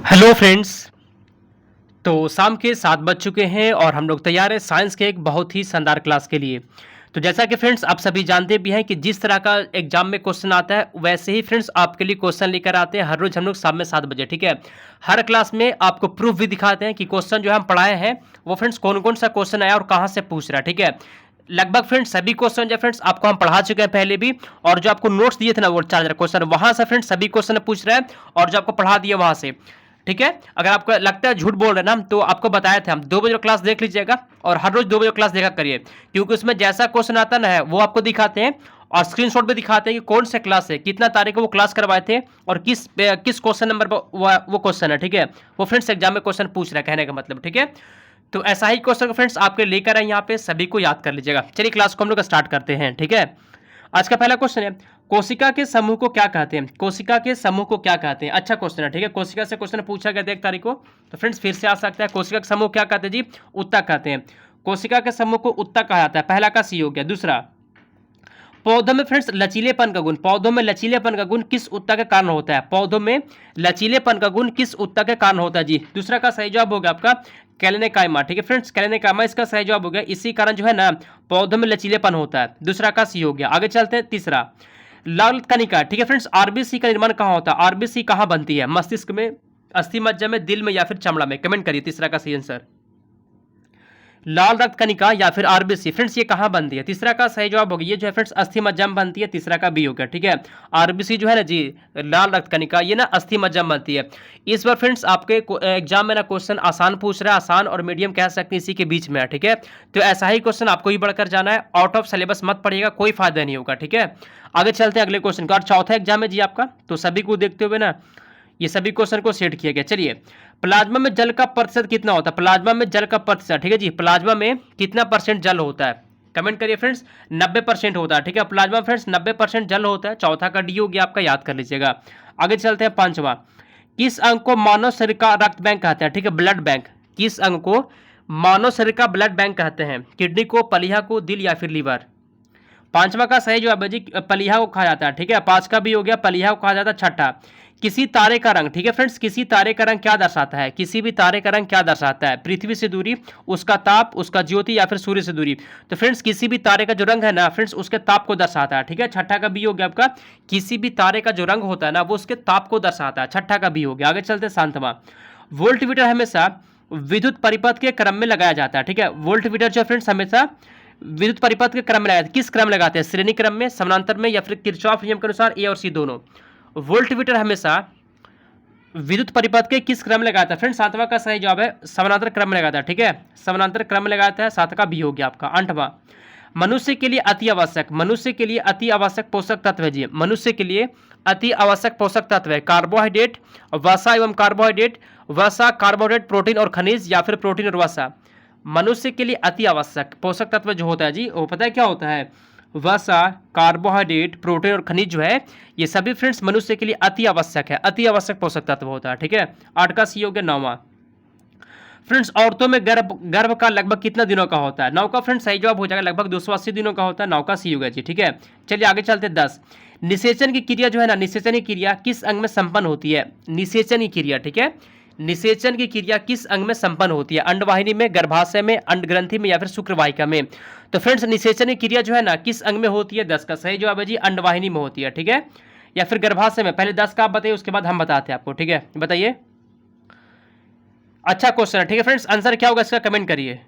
Hello friends. तो शाम के 7 बज चुके हैं और हम लोग तैयार हैं साइंस के एक बहुत ही शानदार क्लास के लिए। तो जैसा कि फ्रेंड्स आप सभी जानते भी हैं कि जिस तरह का एग्जाम में क्वेश्चन आता है वैसे ही फ्रेंड्स आपके लिए क्वेश्चन लेकर आते हैं हर रोज हम लोग शाम में 7 बजे। ठीक है, हर क्लास में आपको प्रूफ भी दिखाते हैं कि क्वेश्चन जो हम पढ़ाए हैं वो फ्रेंड्स कौन कौन सा क्वेश्चन आया और कहाँ से पूछ रहा है। ठीक है, लगभग फ्रेंड्स सभी क्वेश्चन जो फ्रेंड्स आपको हम पढ़ा चुके हैं पहले भी, और जो आपको नोट्स दिए थे ना वो 4 क्वेश्चन वहां से फ्रेंड्स सभी क्वेश्चन पूछ रहे हैं और जो आपको पढ़ा दिया वहां से। ठीक है, अगर आपको लगता है झूठ बोल रहे ना तो आपको बताया था हम 2 बजे क्लास देख लीजिएगा और हर रोज 2 बजे क्लास देखा करिए, क्योंकि उसमें जैसा क्वेश्चन आता ना है वो आपको दिखाते हैं और स्क्रीनशॉट भी दिखाते हैं कि कौन से क्लास है, कितना तारीख को वो क्लास करवाए थे और किस क्वेश्चन नंबर पर वो क्वेश्चन है। ठीक है, वो फ्रेंड्स एग्जाम में क्वेश्चन पूछ रहा है कहने का मतलब। ठीक है, तो ऐसा ही क्वेश्चन फ्रेंड्स आपके लेकर आए यहाँ पे, सभी को याद कर लीजिएगा। चलिए क्लास को हम लोग स्टार्ट करते हैं। ठीक है, आज का पहला क्वेश्चन है कोशिका के समूह को क्या कहते हैं। कोशिका के समूह को क्या कहते हैं, अच्छा क्वेश्चन है। ठीक है, कोशिका से क्वेश्चन पूछा गया था 1 तारीख को, तो फ्रेंड्स फिर से आ सकता है। कोशिका के समूह क्या कहते हैं जी, उत्तक कहते हैं। कोशिका के समूह को उत्तक कहा जाता है, पहला का सी हो गया। दूसरा, पौधों में फ्रेंड्स लचीलेपन का गुण, पौधों में लचीलेपन का गुण किस उत्तक के कारण होता है। पौधों में लचीलेपन का गुण किस उत्तक के कारण होता है जी। दूसरा का सही जवाब हो गया आपका कैलेनेकाइमा। ठीक है फ्रेंड्स, कैलेनेकाइमा इसका सही जवाब हो गया, इसी कारण जो है ना पौधों में लचीलेपन होता है। दूसरा का सी हो गया। आगे चलते हैं, तीसरा लाल कणिका। ठीक है फ्रेंड्स, आरबीसी का निर्माण कहाँ होता है, आरबीसी कहाँ बनती है, मस्तिष्क में, अस्थि मज्जा में, दिल में या फिर चमड़ा में। कमेंट करिए तीसरा का सही आंसर। लाल रक्त कणिका या फिर आरबीसी फ्रेंड्स ये कहाँ बनती है, तीसरा का सही जवाब होगा ये जो है फ्रेंड्स अस्थि मज्जा में बनती है, तीसरा का बी हो गया। ठीक है, आरबीसी जो है ना जी लाल रक्त कणिका ये ना अस्थि मज्जा में बनती है। इस बार फ्रेंड्स आपके एग्जाम में ना क्वेश्चन आसान पूछ रहा है, आसान और मीडियम कह सकते हैं, इसी के बीच में है। ठीक है, तो ऐसा ही क्वेश्चन आपको ही बढ़कर जाना है, आउट ऑफ सिलेबस मत पढ़िएगा, कोई फायदा नहीं होगा। ठीक है, आगे चलते हैं अगले क्वेश्चन का, और चौथा एग्जाम है जी आपका, तो सभी को देखते हुए ना ये सभी क्वेश्चन को सेट किया गया। चलिए, प्लाज्मा में जल का प्रतिशत कितना होता है, प्लाज्मा में जल का प्रतिशत। ठीक है जी, प्लाज्मा में कितना परसेंट जल होता है, कमेंट करिए फ्रेंड्स। 90% होता है। ठीक है, प्लाज्मा फ्रेंड्स 90% जल होता है। चौथा का डी हो गया आपका, याद कर लीजिएगा। आगे चलते हैं, पांचवा, किस अंग को मानव शरीर का रक्त बैंक कहते हैं। ठीक है, ब्लड बैंक, किस अंग को मानव शरीर का ब्लड बैंक कहते हैं, किडनी को, पलिया को, दिल या फिर लीवर। पांचवा का सही जवाब है जी पलिया को कहा जाता है। ठीक है, पांच का भी हो गया, पलिया को कहा जाता है। छठा, किसी तारे का रंग। ठीक है फ्रेंड्स, किसी तारे का रंग क्या दर्शाता है, किसी भी तारे का रंग क्या दर्शाता है, पृथ्वी से दूरी, उसका ताप, उसका ज्योति या फिर सूर्य से दूरी। तो फ्रेंड्स किसी भी तारे का जो रंग है ना फ्रेंड्स उसके ताप को दर्शाता है। ठीक है, छठा का बी हो गया आपका, किसी भी तारे का जो रंग होता है ना वो उसके ताप को दर्शाता है, छठा का बी हो गया। आगे चलते शांतवा, वोल्टमीटर हमेशा विद्युत परिपथ के क्रम में लगाया जाता है। ठीक है, वोल्टमीटर जो फ्रेंड्स हमेशा विद्युत परिपथ के क्रम में लगाते हैं, किस क्रम लगाते हैं, श्रेणी क्रम में, समानांतर में या फिर किरचॉफ नियम के अनुसार, ए और सी दोनों। वोल्टमीटर हमेशा विद्युत परिपथ के किस क्रम में लगाता है, फ्रेंड्स सातवां का सही जवाब है समानांतर क्रम में लगाता है। ठीक है, समानांतर क्रम में लगाता है, सात का बी हो गया आपका। आठवां, मनुष्य के लिए अति आवश्यक, मनुष्य के लिए अति आवश्यक पोषक तत्व है जी, मनुष्य के लिए अति आवश्यक पोषक तत्व है कार्बोहाइड्रेट, वसा एवं कार्बोहाइड्रेट, वसा, कार्बोहाइड्रेट, प्रोटीन और खनिज या फिर प्रोटीन और वसा। मनुष्य के लिए अति आवश्यक पोषक तत्व जो होता है जी वो पता है क्या होता है, वसा, कार्बोहाइड्रेट, प्रोटीन और खनिज जो है ये सभी फ्रेंड्स मनुष्य के लिए अति आवश्यक है, अति आवश्यक पोषक तत्व होता है। ठीक है, 8 का सी हो गया। 9वां, फ्रेंड्स औरतों में गर्भ का लगभग कितना दिनों का होता है, 9 का फ्रेंड्स सही जवाब हो जाएगा, लगभग 280 दिनों का होता है, 9 का सी हो गया जी। ठीक है, चलिए आगे चलते। 10, निषेचन की क्रिया जो है ना, निषेचन की क्रिया किस अंग में संपन्न होती है, निषेचन की क्रिया। ठीक है, निषेचन की क्रिया किस अंग में संपन्न होती है, अंडवाहिनी में, गर्भाशय में, अंडग्रंथि में या फिर शुक्रवाहिका में। तो फ्रेंड्स निषेचन की क्रिया जो है ना किस अंग में होती है, 10 का सही जवाब है जी अंडवाहिनी में होती है। ठीक है, या फिर गर्भाशय में, पहले 10 का आप बताइए उसके बाद हम बताते हैं आपको। ठीक है, बताइए, अच्छा क्वेश्चन है। ठीक है फ्रेंड्स, आंसर क्या होगा इसका कमेंट करिए।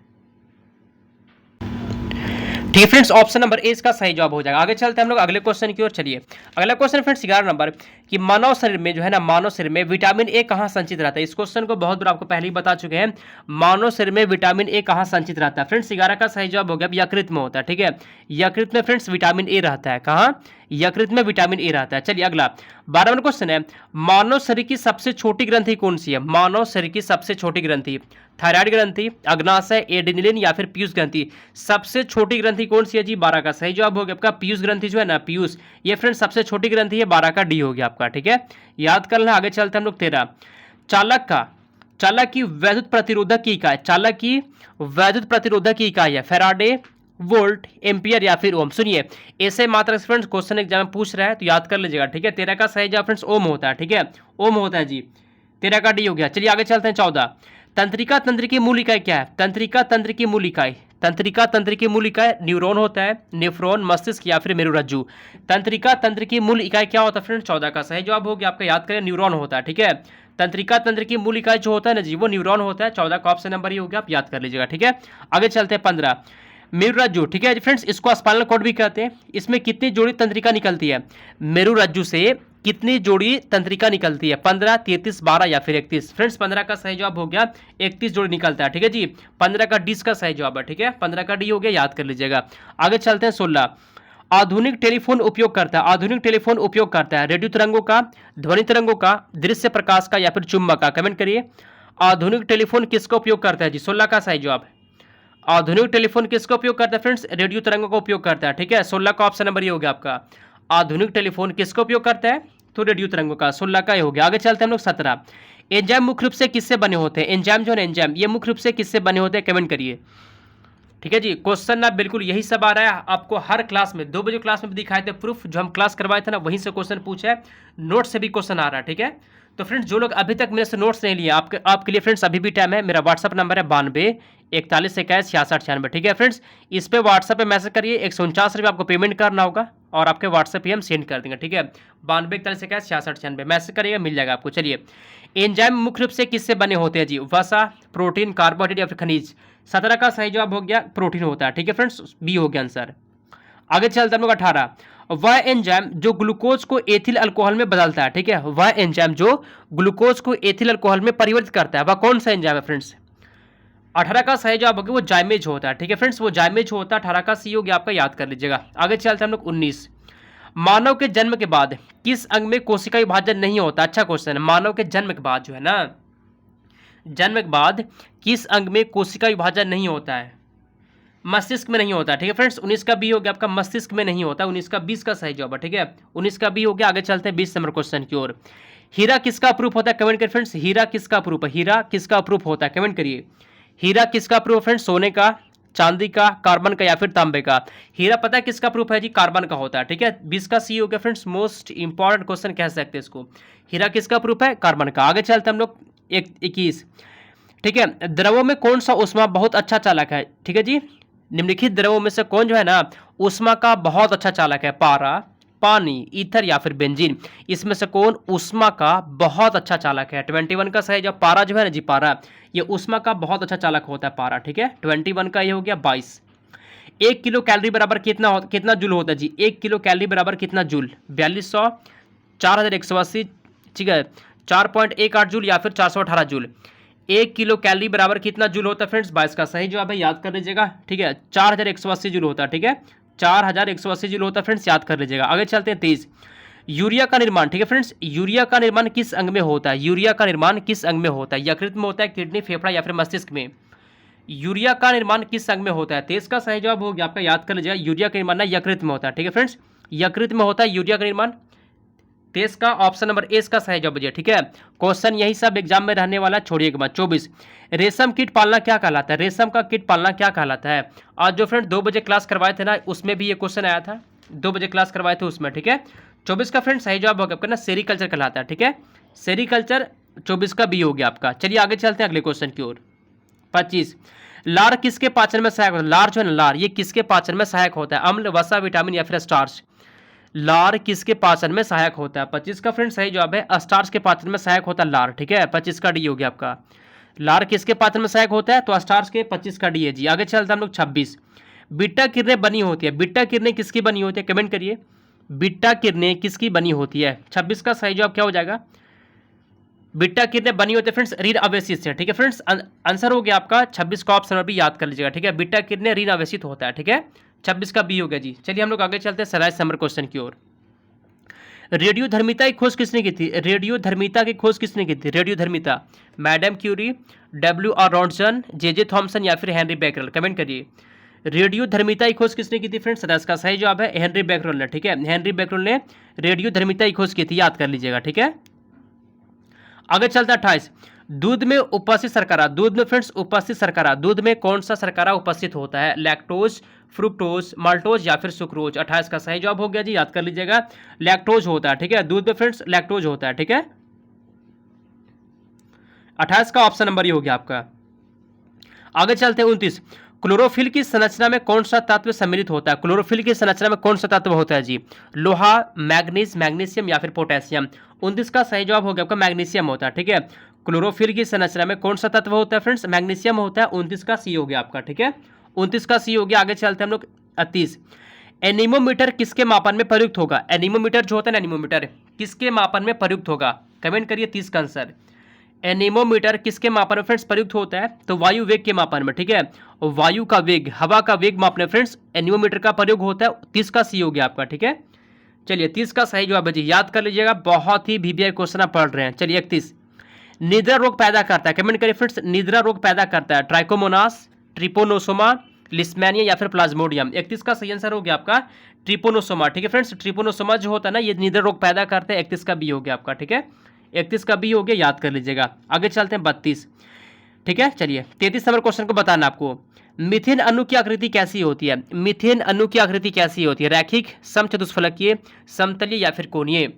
ठीक है फ्रेंड्स, ऑप्शन नंबर ए इसका सही जवाब हो जाएगा। आगे चलते हैं हम लोग अगले क्वेश्चन की ओर। चलिए, अगला क्वेश्चन फ्रेंड्स 11 नंबर, कि मानव शरीर में जो है ना, मानव शरीर में विटामिन ए कहाँ संचित रहता है। इस क्वेश्चन को बहुत बार आपको पहले ही बता चुके हैं, मानव शरीर में विटामिन ए कहाँ संचित रहता है। फ्रेंड्स 11 का सही जवाब हो गया यकृत में होता है। ठीक है, यकृत में फ्रेंड्स विटामिन ए रहता है, कहाँ, यकृत में विटामिन ए रहता है। चलिए अगला 12 नंबर क्वेश्चन है, मानव शरीर की सबसे छोटी ग्रंथि कौन सी है, मानव शरीर की सबसे छोटी ग्रंथि, थायराइड ग्रंथि, अग्नाशय, एड्रेनलिन या फिर पीयूष ग्रंथि। सबसे छोटी ग्रंथि कौन सी है जी, 12 का सही जवाब हो गया आपका पीयूष ग्रंथि जो है ना, पीयूष, ये फ्रेंड्स सबसे छोटी ग्रंथि है, 12 का डी हो गया आपका। ठीक है, याद कर लेना। आगे चलते हैं हम लोग 13, चालक का, चालक की वैद्युत प्रतिरोधक की इकाई, चालक की वैद्युत प्रतिरोधक की इकाई है फैराडे, वोल्ट, एम्पियर या फिर ओम। सुनिए, ऐसे मात्र फ्रेंड्स क्वेश्चन एग्जाम में पूछ रहा है तो याद कर लीजिएगा। ठीक है, 13 का सही जवाब फ्रेंड्स ओम होता है। ठीक है, ओम होता है जी, 13 का डी हो गया। चलिए आगे चलते हैं 14। तंत्रिका तंत्र की मूल इकाई क्या है? तंत्रिका तंत्र की मूल इकाई, तंत्रिका तंत्र की मूल इकाई न्यूरॉन होता है, नेफ्रॉन, मस्तिष्क या फिर मेरुरज्जु। तंत्रिका तंत्र की मूल इकाई क्या होता है फ्रेंड? 14 का सही जवाब हो गया आपका, याद करें न्यूरॉन होता है। ठीक है, तंत्रिका तंत्र की मूल इकाई जो होता है ना जी, वो न्यूरॉन होता है। 14 का ऑप्शन नंबर ही हो गया, आप याद कर लीजिएगा। ठीक है, आगे चलते हैं 15। मेरुरज्जु, ठीक है फ्रेंड्स, इसको स्पाइनल कॉर्ड भी कहते हैं। इसमें कितनी जोड़ी तंत्रिका निकलती है? मेरुरज्जु से कितनी जोड़ी तंत्रिका निकलती है? 15, 33, 12 या फिर 31? फ्रेंड्स 15 का सही जवाब हो गया, 31 जोड़ी निकलता है। ठीक है जी, 15 का डी का सही जवाब है। ठीक है, 15 का डी हो गया, याद कर लीजिएगा। आगे चलते हैं 16। आधुनिक टेलीफोन उपयोग करता है, आधुनिक टेलीफोन उपयोग करता है रेडियो तरंगों का, ध्वनि तरंगों का, दृश्य प्रकाश का या फिर चुंबक का? कमेंट करिए। आधुनिक टेलीफोन किसका उपयोग करता है जी? 16 का सही जवाब है। आधुनिक टेलीफोन किसका उपयोग करता है फ्रेंड्स? रेडियो तरंगों का उपयोग करता है। ठीक है, 16 का ऑप्शन नंबर ये हो गया आपका। आधुनिक टेलीफोन किसका उपयोग करता है? तो रेडियो तरंगों का। 16 का ये हो गया। आगे चलते हैं हम लोग 17। एंजाइम मुख्य रूप से किससे बने होते हैं? एंजाइम जो है एंजाइम, ये मुख्य रूप से किससे बने होते हैं? कमेंट करिए। ठीक है जी, क्वेश्चन ना बिल्कुल यही सब आ रहा है आपको हर क्लास में। 2 बजे क्लास में भी दिखाए थे प्रूफ, जो हम क्लास करवाए थे ना, वहीं से क्वेश्चन पूछा है, नोट से भी क्वेश्चन आ रहा है। ठीक है, तो फ्रेंड्स जो लोग अभी तक मेरे से नोट्स नहीं लिए, आपके लिए फ्रेंड्स अभी भी टाइम है। मेरा व्हाट्सअप नंबर है 92 41 21 66 96। ठीक है फ्रेंड्स, इस पे व्हाट्सअप पे मैसेज करिए, 149 रुपये आपको पेमेंट करना होगा और आपके व्हाट्सएप पे हम सेंड कर देंगे। ठीक है, 92 41 21 66 96 मैसेज करिएगा, मिल जाएगा आपको। चलिए, एंजाइम मुख्य रूप से किससे बने होते हैं जी? वसा, प्रोटीन, कार्बोहाइड्रेट या फिर खनिज? 17 का सही जवाब हो गया, प्रोटीन होता है। ठीक है फ्रेंड्स, बी हो गया आंसर। आगे चलते हम लोग 18। वह एंजाइम जो ग्लूकोज को एथिल अल्कोहल में बदलता है, ठीक है, वह एंजाइम जो ग्लूकोज को एथिल अल्कोहल में परिवर्तित करता है, वह कौन सा एंजाइम है फ्रेंड्स? 18 का सही जवाब होगा वो जाइमेज होता है। ठीक है फ्रेंड्स, वो जाइमेज होता है। 18 का सी हो गया आपका, याद कर लीजिएगा। आगे चलते हैं हम लोग 19। मानव के जन्म के बाद किस अंग में कोशिका विभाजन नहीं होता? अच्छा क्वेश्चन है। मानव के जन्म के बाद जो है ना, जन्म के बाद किस अंग में कोशिका विभाजन नहीं होता है? मस्तिष्क में नहीं होता। ठीक है फ्रेंड्स, 19 का बी हो गया आपका, मस्तिष्क में नहीं होता। 19 का 20 का सही जवाब है। ठीक है, 19 का बी हो गया। आगे चलते हैं 20 नंबर क्वेश्चन की ओर। हीरा किसका प्रूफ होता है? कमेंट करिए फ्रेंड्स, हीरा किसका प्रूफ है? हीरा किसका प्रूफ होता है? कमेंट करिए। हीरा किसका प्रूफ है फ्रेंड्स? सोने का, चांदी का, कार्बन का या फिर तांबे का? हीरा पता है किसका प्रूफ है जी? कार्बन का होता है। ठीक है, 20 का सी हो गया फ्रेंड्स, मोस्ट इंपॉर्टेंट क्वेश्चन कह सकते हैं इसको। हीरा किसका प्रूफ है? कार्बन का। आगे चलते हम लोग 21। ठीक है, द्रवों में कौन सा ऊष्मा बहुत अच्छा चालक है? ठीक है जी, निम्नलिखित द्रवों में से कौन जो है ना ऊष्मा का बहुत अच्छा चालक है? पारा, पानी, ईथर या फिर बेंजीन? इसमें से कौन ऊष्मा का बहुत अच्छा चालक है? 21 का सही जवाब पारा जो है ना जी, पारा, ये ऊष्मा का बहुत अच्छा चालक होता है पारा। ठीक है, 21 का ये हो गया। 22। 1 किलो कैलोरी बराबर कितना जूल होता है जी? 1 किलो कैलोरी बराबर कितना जूल? 4200, 4180, ठीक है, 4.18 जूल या फिर 418 जूल? 1 किलो कैलोरी बराबर कितना जूल होता है फ्रेंड्स? 22 का सही जवाब है, याद कर लीजिएगा। ठीक है, 4180 जूल होता है। ठीक है, 4180 जूल होता है फ्रेंड्स, याद कर लीजिएगा। आगे चलते हैं 23। यूरिया का निर्माण, ठीक है फ्रेंड्स, यूरिया का निर्माण किस अंग में होता है? यूरिया का निर्माण किस अंग में होता है? यकृत में होता है, किडनी, फेफड़ा या फिर मस्तिष्क में? यूरिया का निर्माण किस अंग में होता है? 23 का सही जवाब हो गया आपका, याद कर लीजिएगा। यूरिया का निर्माण ना यकृत में होता है। ठीक है फ्रेंड्स, यकृत में होता है यूरिया का निर्माण। 23 का ऑप्शन नंबर ए का सही जवाब है। ठीक है, क्वेश्चन यही सब एग्जाम में रहने वाला, छोड़िएगा मत। 24। रेशम कीट पालना क्या कहलाता है? रेशम का कीट पालना क्या कहलाता है? आज जो फ्रेंड 2 बजे क्लास करवाए थे ना, उसमें भी ये क्वेश्चन आया था। 2 बजे क्लास करवाए थे उसमें। ठीक है, 24 का फ्रेंड सही जवाब होगा आपका ना सेरीकल्चर कहलाता है। ठीक है, सेरीकल्चर 24 का बी हो गया आपका। चलिए आगे चलते हैं अगले क्वेश्चन की ओर। 25। लार किसके पाचन में सहायक होता है? लार जो है ना, लार, ये किसके पाचन में सहायक होता है? अम्ल, वसा, विटामिन या फिर स्टार्च? लार किसके पाचन में सहायक होता है? 25 का फ्रेंड सही जवाब है, स्टार्च के पाचन में सहायक होता है लार। ठीक है, 25 का डी हो गया आपका। लार किसके पाचन में सहायक होता है? तो स्टार्च के। 25 का डी है जी। आगे चलते हैं हम लोग 26। बीटा किरणें बनी होती है, बीटा किरणें किसकी बनी होती है? कमेंट करिए, बीटा किरणें किसकी बनी होती है? 26 का सही जवाब क्या हो जाएगा? बीटा किरणें बनी होती है फ्रेंड्स ऋण आवेशित से। ठीक है फ्रेंड्स, आंसर हो गया आपका 26 का ऑप्शन भी याद कर लीजिएगा। ठीक है, बीटा किरणें ऋण आवेशित होता है। ठीक है, 26 का बी हो गया जी। चलिए हम लोग आगे चलते हैं 27 नंबर क्वेश्चन की ओर। रेडियोधर्मिता की खोज किसने की थी? रेडियोधर्मिता की खोज किसने की थी? रेडियोधर्मिता, madam Curie, W.R. Roentgen, J.J. Thomson या फिर हेनरी बैकरल? कमेंट करिए। रेडियोधर्मिता की खोज किसने की थी फ्रेंड्स? 27 का सही जवाब है हेनरी बैकरल ने। ठीक है, हेनरी बैकरल ने रेडियोधर्मिता की खोज की थी, याद कर लीजिएगा। ठीक है, आगे चलता है 28। दूध में उपस्थित शर्करा, दूध में फ्रेंड्स उपस्थित शर्करा, दूध में कौन सा शर्करा उपस्थित होता है? लैक्टोज, फ्रुक्टोज, माल्टोज या फिर सुक्रोज? 28 का सही जवाब हो गया जी, याद कर लीजिएगा। लैक्टोज होता है। ठीक है, दूध में फ्रेंड्स लैक्टोज होता है। ठीक है, 28 का ऑप्शन नंबर ये हो गया आपका। आगे चलते हैं 29। क्लोरोफिल की संरचना में कौन सा तत्व सम्मिलित होता है? क्लोरोफिल की संरचना में कौन सा तत्व होता है जी? लोहा, मैग्नीज, मैग्नीशियम या फिर पोटेशियम। 29 का सही जवाब हो गया आपका मैग्नीशियम होता है, ठीक है। क्लोरोफिल की संरचना में कौन सा तत्व होता है फ्रेंड्स? मैग्नीशियम होता है। 29 का सी हो गया आपका, ठीक है। 29 का सी हो गया। आगे चलते हैं हम लोग 38। एनीमोमीटर किसके मापन में प्रयुक्त होगा? एनीमोमीटर जो होता है ना, एनीमोमीटर किसके मापन में प्रयुक्त होगा? कमेंट करिए 30 का आंसर। एनीमोमीटर किसके मापन में फ्रेंड्स प्रयुक्त होता है? तो वायु वेग के मापन में, ठीक है। और वायु का वेग, हवा का वेग मापने फ्रेंड्स एनीमोमीटर का प्रयोग होता है। 30 का सी हो गया आपका, ठीक है। चलिए 30 का सही जवाब है जी, याद कर लीजिएगा, बहुत ही वीवीआई क्वेश्चन आप पढ़ रहे हैं। चलिए 31। निद्रा रोग पैदा करता है, कमेंट करिए फ्रेंड्स, निद्रा रोग पैदा करता है ट्राइकोमोनास, ट्रिपोनोसोमा, लिस्मैनिया या फिर प्लाज्मोडियम। 31 का सही आंसर हो गया आपका ट्रिपोनोसोमा, ठीक है फ्रेंड्स। ट्रिपोनोसोमा जो होता है ना, ये निद्रा रोग पैदा करते हैं। 31 का बी हो गया आपका, ठीक है। 31 का बी हो गया, याद कर लीजिएगा। आगे चलते हैं 32, ठीक है। चलिए 33 नंबर क्वेश्चन को बताना आपको, मीथेन अणु की आकृति कैसी होती है? मीथेन अणु की आकृति कैसी होती है? रैखिक, समचतुष्फलकीय, समतलीय या फिर कोणीय?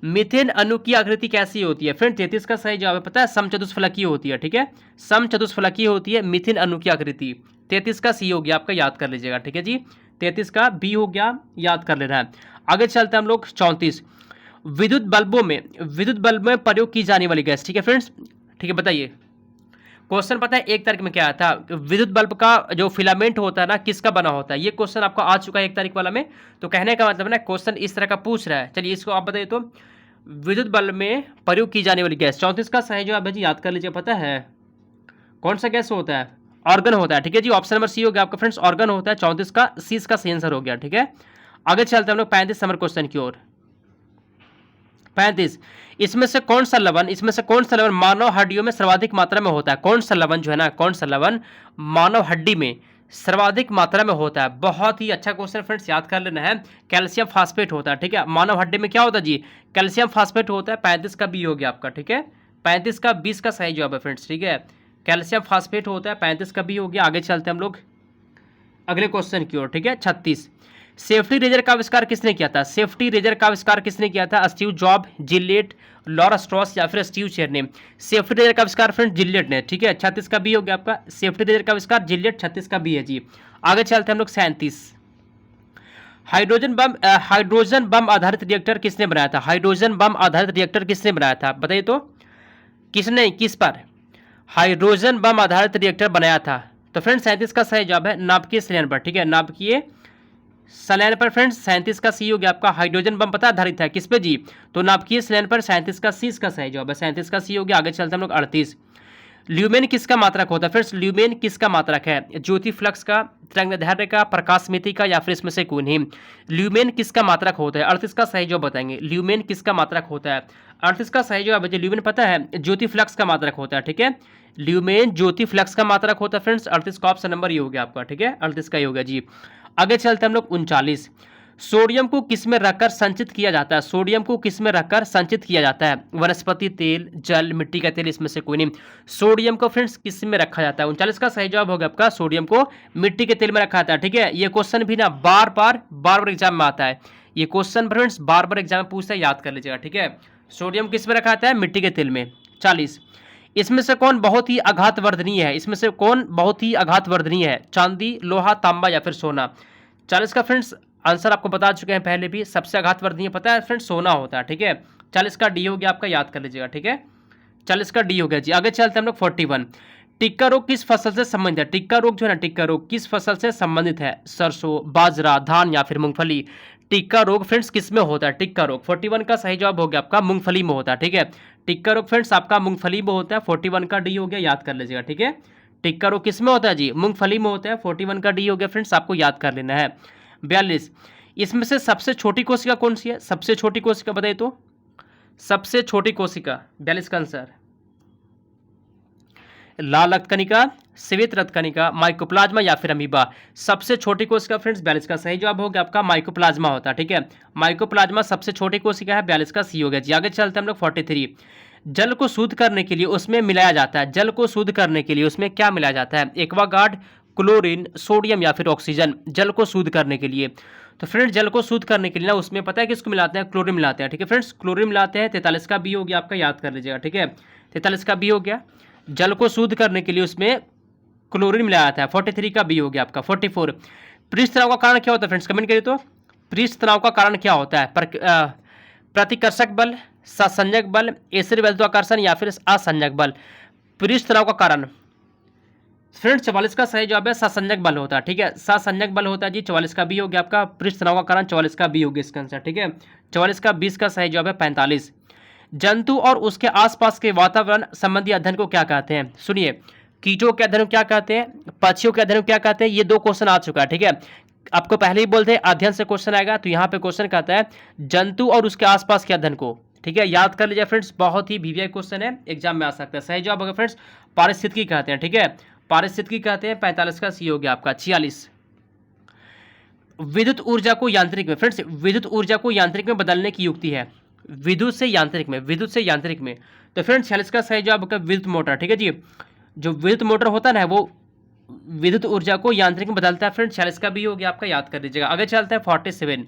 मीथेन अणु की आकृति कैसी होती है फ्रेंड? 33 का सही जवाब है, पता है, समचतुष्फलकीय होती है, ठीक है। समचतुष्फलकीय होती है मीथेन अणु की आकृति। 33 का सी हो गया आपका, याद कर लीजिएगा, ठीक है जी। 33 का बी हो गया, याद कर लेना है। आगे चलते हैं हम लोग 34। विद्युत बल्ब में प्रयोग की जाने वाली गैस, ठीक है फ्रेंड्स, ठीक है। बताइए क्वेश्चन, पता है एक तारीख में क्या आया था? विद्युत बल्ब का जो फिलामेंट होता है ना, किसका बना होता है? ये क्वेश्चन आपको आ चुका है 1 तारीख वाला में। तो कहने का मतलब ना, क्वेश्चन इस तरह का पूछ रहा है। चलिए इसको आप बताइए, तो विद्युत बल्ब में प्रयोग की जाने वाली गैस। 34 का सही जवाब है जी, याद कर लीजिए, पता है कौन सा गैस होता है? ऑर्गन होता है, ठीक है जी। ऑप्शन नंबर सी हो गया आपका फ्रेंड्स, ऑर्गन होता है। 34 का सी इसका सही आंसर हो गया, ठीक है। आगे चलते हैं हम लोग 35 नंबर क्वेश्चन की ओर। 35। इसमें से कौन सा लवण मानव हड्डियों में सर्वाधिक मात्रा में होता है? कौन सा लवण जो है ना, कौन सा लवण मानव हड्डी में सर्वाधिक मात्रा में होता है? बहुत ही अच्छा क्वेश्चन फ्रेंड्स, याद कर लेना है। कैल्शियम फास्फेट होता है, ठीक है। मानव हड्डी में क्या होता है जी? कैल्शियम फास्फेट होता है। 35 का बी हो गया आपका, ठीक है। 35 का 20 का सही जवाब है फ्रेंड्स, ठीक है। कैल्शियम फास्फेट होता है, 35 का बी हो गया। आगे चलते हैं हम लोग अगले क्वेश्चन की ओर, ठीक है। 36। सेफ्टी रेजर का आविष्कार किसने किया था? सेफ्टी रेजर का आविष्कार किसने किया था? Steve Job, Gillette, Laura Strauss या फिर स्टीव चेर ने? सेफ्टी रेजर का आविष्कार फ्रेंड जिलेट ने, ठीक है। 36 का बी हो गया आपका, सेफ्टी रेजर का आविष्कार जिलेट। 36 का बी है जी। आगे चलते हैं हम लोग 37। हाइड्रोजन बम आधारित रिएक्टर किसने बनाया था? हाइड्रोजन बम आधारित रिएक्टर किसने बनाया था? बताइए तो, किसने, किस पर हाइड्रोजन बम आधारित रिएक्टर बनाया था? तो फ्रेंड्स 37 का सही जवाब है नाभिकीय संलयन पर, ठीक है। नाभिकीय संलयन पर फ्रेंड्स 37 का सी हो गया आपका। हाइड्रोजन बम पता आधारित है किस पे जी? तो नाभिकीय संलयन पर। 37 का सी इसका सही जवाब है, 37 का सी हो गया। आगे चलते हैं हम लोग 38। ल्यूमेन किसका मात्रक होता है फ्रेंड्स? ल्यूमेन किसका मात्रक है? ज्योति फ्लक्स का, तरंगदैर्घ्य का, प्रकाश मिति का या फिर इसमें से कोई नहीं? ल्यूमेन किसका मात्रक होता है? 38 का सही जवाब बताएंगे, ल्यूमेन किसका मात्रक होता है? 38 का सही जवाब है ल्यूमेन पता है ज्योति फ्लक्स का मात्रक होता है, ठीक है। ल्यूमेन ज्योति फ्लक्स का मात्रक होता है फ्रेंड्स। 38 का ऑप्शन नंबर ये हो गया आपका, ठीक है। 38 का ही हो गया जी। आगे चलते हैं हम लोग 39। सोडियम को किस में रखकर संचित किया जाता है? सोडियम को किस में रखकर संचित किया जाता है? वनस्पति तेल, जल, मिट्टी का तेल, इसमें से कोई नहीं। सोडियम को फ्रेंड्स किस में रखा जाता है? 39 का सही जवाब होगा आपका, सोडियम को मिट्टी के तेल में रखा जाता है, ठीक है। ये क्वेश्चन भी ना बार बार एग्जाम में आता है। ये क्वेश्चन फ्रेंड्स बार बार एग्जाम में पूछता है, याद कर लीजिएगा, ठीक है। सोडियम किस में रखा जाता है? मिट्टी के तेल में। 40। इसमें से कौन बहुत ही आघात वर्धनीय है? इसमें से कौन बहुत ही आघात वर्धनीय है? चांदी, लोहा, तांबा या फिर सोना? 40 का फ्रेंड्स आंसर आपको बता चुके हैं पहले भी। सबसे आघात वर्धनीय पता है फ्रेंड्स सोना होता है, ठीक है। 40 का डी हो गया आपका, याद कर लीजिएगा, ठीक है। 40 का डी हो गया जी। आगे चलते हैं हम लोग 41। टिक्का रोग किस फसल से संबंधित है? टिक्का रोग जो है ना, टिक्का रोग किस फसल से संबंधित है? सरसों, बाजरा, धान या फिर मूंगफली? टिक्का रोग फ्रेंड्स किस में होता है? टिक्का रोग 41 का सही जवाब हो गया आपका, मूंगफली में होता है, ठीक है। टिक्का रोग फ्रेंड्स आपका मूंगफली में होता है। 41 का डी हो गया, याद कर लीजिएगा, ठीक है। टिक्का रोग किस में होता है जी? मूंगफली में होता है। 41 का डी हो गया फ्रेंड्स, आपको याद कर लेना है। 42। इसमें से सबसे छोटी कोशिका कौन सी है? सबसे छोटी कोशिका बताइए तो, सबसे छोटी कोशिका। 42 का आंसर लाल रक्त कणिका, श्वेत रक्त कणिका, माइकोप्लाज्मा या फिर अमीबा? सबसे छोटी कोशिका फ्रेंड्स 42 का सही जवाब हो गया आपका, माइकोप्लाज्मा होता है, ठीक है। माइकोप्लाज्मा सबसे छोटी कोशिका है। 42 का सी हो गया जी। आगे चलते हैं हम लोग 43। जल को शुद्ध करने के लिए उसमें मिलाया जाता है, जल को शुद्ध करने के लिए उसमें क्या मिलाया जाता है? एक्वागार्ड, क्लोरीन, सोडियम या फिर ऑक्सीजन? जल को शुद्ध करने के लिए, तो फ्रेंड्स जल को शुद्ध करने के लिए ना उसमें पता है किसको मिलाते हैं? क्लोरीन मिलाते हैं, ठीक है फ्रेंड्स, क्लोरीन मिलाते हैं। 43 का बी हो गया आपका, याद कर लीजिएगा, ठीक है। 43 का बी हो गया। जल को शुद्ध करने के लिए उसमें क्लोरीन मिलाया जाता है, 43 का बी हो गया आपका। 44 पृष्ठ तनाव का कारण क्या होता है फ्रेंड्स, कमेंट करिए तो। पृष्ठ तनाव का कारण क्या होता है, प्रतिकर्षक बल, ससंजक बल, ऐश्वर्य गुरुत्वाकर्षण या फिर असंजक बल। पृष्ठ तनाव का कारण फ्रेंड्स 44 का सही जवाब है ससंजक बल होता है, ठीक है, ससंजक बल होता है जी। 44 का बी हो गया आपका। पृष्ठ तनाव का कारण 44 का बी हो गया इसका आंसर, ठीक है। 44 का 20 का सही जवाब है 45। जंतु और उसके आसपास के वातावरण संबंधी अध्ययन को क्या कहते हैं, सुनिए। कीटों के अध्ययन को क्या कहते हैं, पक्षियों के अध्ययन को क्या कहते हैं, ये 2 क्वेश्चन आ चुका है, ठीक है। आपको पहले ही बोलते हैं अध्ययन से क्वेश्चन आएगा, तो यहाँ पे क्वेश्चन कहता है जंतु और उसके आसपास के अध्ययन को, ठीक है। याद कर लीजिए फ्रेंड्स, बहुत ही वीवीआई क्वेश्चन है, एग्जाम में आ सकता है। सही जवाब होगा फ्रेंड्स पारिस्थितिकी कहते हैं, ठीक है, पारिस्थितिकी कहते हैं। 45 का सी हो गया आपका। 46 विद्युत ऊर्जा को यांत्रिक में, फ्रेंड्स विद्युत ऊर्जा को यांत्रिक में बदलने की युक्ति है, विद्युत से यांत्रिक में, विद्युत से यांत्रिक में। तो फ्रेंड्स 46 का सही जवाब होगा विद्युत मोटर, ठीक है जी। जो विद्युत मोटर होता है ना वो विद्युत ऊर्जा को यांत्रिक में बदलता है। फ्रेंड्स 46 का भी हो गया आपका, याद कर लीजिएगा। आगे चलते हैं 47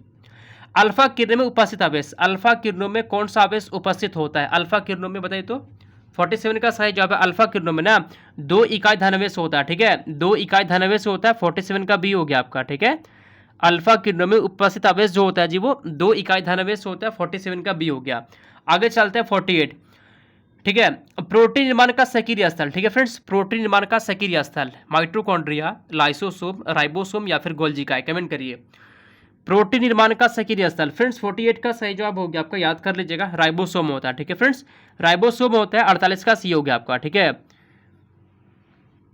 अल्फा किरणों में उपस्थित आवेश, अल्फा किरणों में कौन सा आवेश उपस्थित होता है, अल्फा किरणों में बताइए तो। 47 का सही जवाब है अल्फा किरणों में ना 2 इकाई धनावेश होता है, ठीक है, 2 इकाई धनावेश होता है। 47 का बी हो गया आपका, ठीक है। अल्फा किरणों में उपस्थित आवेश जो होता है जी वो 2 इकाई धनावेश होता है। 47 का बी हो गया। आगे चलते हैं 48, ठीक है। प्रोटीन निर्माण का सक्रिय स्थल, ठीक है फ्रेंड्स, प्रोटीन निर्माण का सक्रिय स्थल माइटोकॉन्ड्रिया, लाइसोसोम, राइबोसोम या फिर गोल्जी का है, कमेंट करिए। प्रोटीन निर्माण का सक्रिय स्थल फ्रेंड्स 48 का सही जवाब हो गया आपका, याद कर लीजिएगा, राइबोसोम होता है, ठीक है फ्रेंड्स, राइबोसोम होता है। 48 का सी हो गया आपका, ठीक है।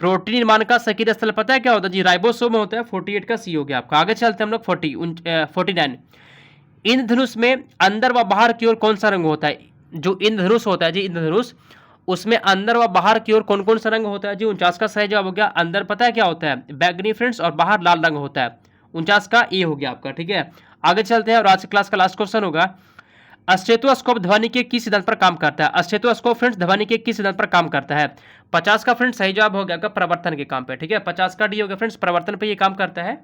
प्रोटीन निर्माण का सक्रिय स्थल पता है क्या होता है जी, राइबोसोम होता है। 48 का सी हो गया आपका। आगे चलते हैं हम लोग 49 इंद्रधनुष में अंदर व बाहर की ओर कौन सा रंग होता है, जो इंद्रधनुष होता है जी, इंद्रधनुष उसमें अंदर व बाहर की ओर कौन कौन सा रंग होता है जी। 49 का सही जवाब हो गया, अंदर पता है क्या होता है, बैगनी फ्रेंड्स, और बाहर लाल रंग होता है। 49 का ए हो गया आपका, ठीक है। आगे चलते हैं और आज की क्लास का लास्ट क्वेश्चन होगा, स्टेथोस्कोप ध्वनि के किस सिद्धांत पर काम करता है, स्टेथोस्कोप फ्रेंड्स ध्वनि के किस सिद्धांत पर काम करता है। 50 का फ्रेंड्स सही जवाब हो गया आपका प्रवर्तन के काम पे, ठीक है। 50 का डी हो गया फ्रेंड्स प्रवर्तन पे ये काम करता है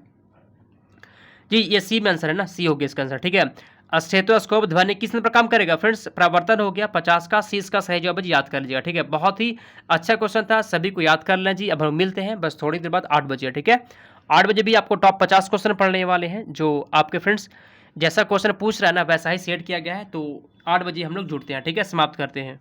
जी, ये सी में आंसर है ना, सी हो गया इसका आंसर, ठीक है। स्टेथोस्कोप ध्वनि किस पर काम करेगा फ्रेंड्स, प्रवर्तन हो गया। 50 का सी का सही जवाब है, याद कर लीजिएगा, ठीक है। बहुत ही अच्छा क्वेश्चन था, सभी को याद कर लें जी। अब हम मिलते हैं बस थोड़ी देर बाद 8 बजे, ठीक है। 8 बजे भी आपको टॉप 50 क्वेश्चन पढ़ने वाले हैं, जो आपके फ्रेंड्स जैसा क्वेश्चन पूछ रहा है ना वैसा ही सेट किया गया है। तो 8 बजे हम लोग जुड़ते हैं, ठीक है, समाप्त करते हैं।